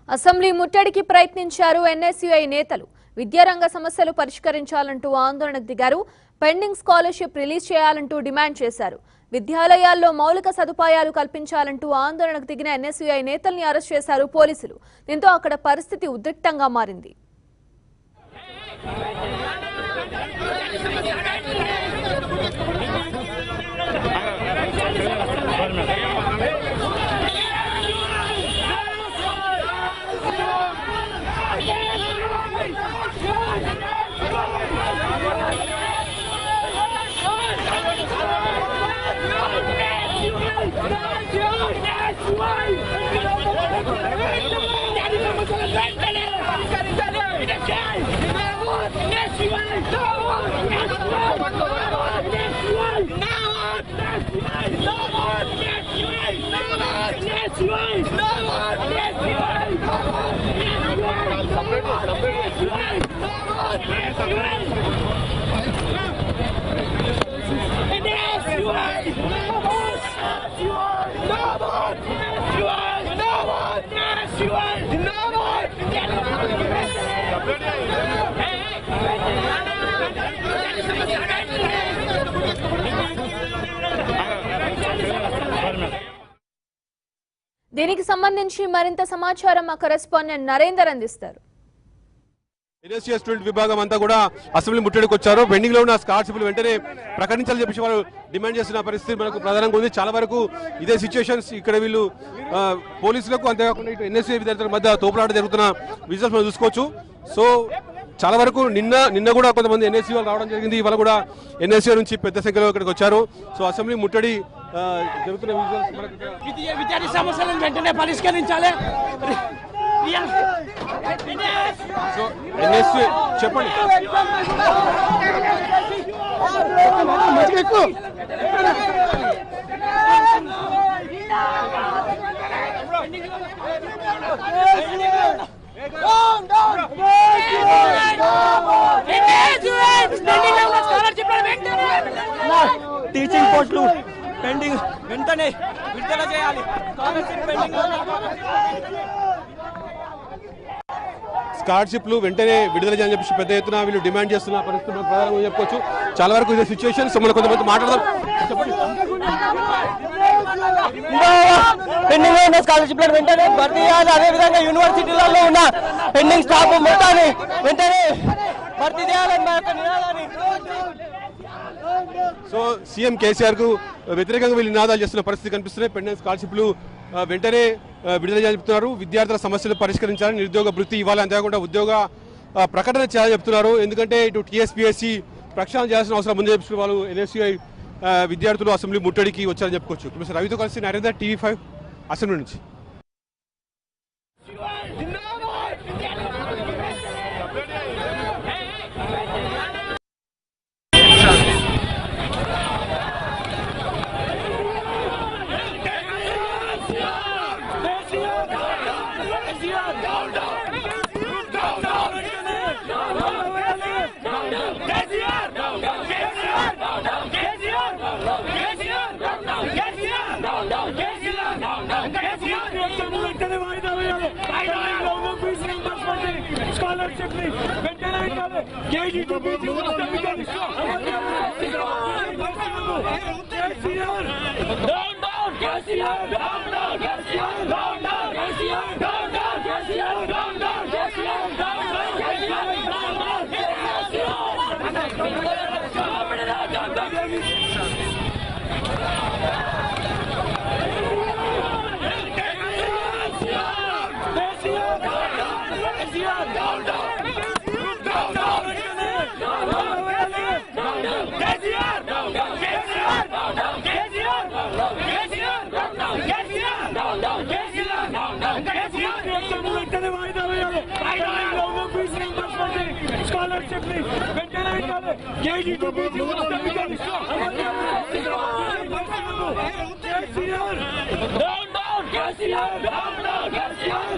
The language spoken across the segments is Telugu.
అసెంబ్లీ ముట్టడికి ప్రయత్నించారు ఎన్ఎస్యుఐ నేతలు. విద్యారంగ సమస్యలు పరిష్కరించాలంటూ ఆందోళనకు దిగారు. పెండింగ్ స్కాలర్షిప్ రిలీజ్ చేయాలంటూ డిమాండ్ చేశారు. విద్యాలయాల్లో మౌలిక సదుపాయాలు కల్పించాలంటూ ఆందోళనకు దిగిన ఎన్ఎస్యుఐ నేతల్ని అరెస్ట్ చేశారు పోలీసులు. దీంతో అక్కడ పరిస్థితి ఉద్రిక్తంగా మారింది. దీనికి సంబంధించి మరింత సమాచారం మా కరెస్పాండెంట్ నరేందర్ అందిస్తారు. ఎన్ఎస్యుఐ స్టూడెంట్ విభాగం అంతా కూడా అసెంబ్లీ ముట్టడికి వచ్చారు. పెండింగ్ లో ఉన్న స్కాలర్షిప్లు వెంటనే ప్రకటించాలని చెప్పి వాళ్ళు డిమాండ్ చేస్తున్న పరిస్థితి మనకు ప్రధానంగా ఉంది. చాలా వరకు ఇదే సిచ్యువేషన్స్ ఇక్కడ వీళ్ళు పోలీసులకు అంతేకాకుండా ఇటు ఎన్ఎస్యుఐ విద్యార్థుల మధ్య తోపులాట జరుగుతున్న విజువల్స్ మనం చూసుకోవచ్చు. సో చాలా వరకు నిన్న కూడా కొంతమంది ఎన్ఎస్యూ వాళ్ళు రావడం జరిగింది. ఇవాళ కూడా ఎన్ఎస్యూ నుంచి పెద్ద సంఖ్యలో ఇక్కడికి వచ్చారు. సో అసెంబ్లీ ముట్టడి జరుగుతున్న విజువల్స్ విద్యార్థి సమస్యలను వెంటనే పరిష్కరించాలి. సో ఎన్ఎస్యూ చెప్పండి. టీచింగ్ పోస్టులు పెండింగ్ వెంటనే విడుదల చేయాలి. స్కాలర్షిప్లు వెంటనే విడుదల చేయాలని చెప్పి పెద్ద ఎత్తున వీళ్ళు డిమాండ్ చేస్తున్న పరిస్థితి మనం ప్రధానంగా చెప్పుకోవచ్చు. చాలా వరకు ఇదే సిచ్యువేషన్. మనం కొంతమంది మాట్లాడదాం. పెండింగ్ లో ఉన్న స్కాలర్షిప్ వెంటనే భర్తీ చేయాలి. అదేవిధంగా యూనివర్సిటీలలో ఉన్న పెండింగ్ స్టాఫ్ మొత్తాన్ని వెంటనే భర్తీ చేయాలని మా యొక్క నినాదాన్ని. సో సీఎం కేసీఆర్ కు వ్యతిరేకంగా వీళ్ళు నినాదాలు చేస్తున్న పరిస్థితి కనిపిస్తున్నాయి. పెండింగ్ స్కాలర్షిప్లు వెంటనే విడుదల చెప్తున్నారు. విద్యార్థుల సమస్యలు పరిష్కరించాలని, నిరుద్యోగ వృత్తి ఇవ్వాలి, అంతేకాకుండా ఉద్యోగ ప్రకటన చేయాలని చెప్తున్నారు. ఎందుకంటే ఇటు టీఎస్పీఎస్సీ ప్రక్షాళన చేయాల్సిన అవసరం ముందే చెప్పి వాళ్ళు ఎన్ఎస్యుఐ విద్యార్థులు అసెంబ్లీ ముట్టడికి వచ్చారని చెప్పుకోవచ్చు. రవితో కలిసి నరేందర్, టీవీ5 అసెంబ్లీ నుంచి.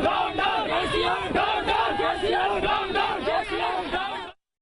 Down,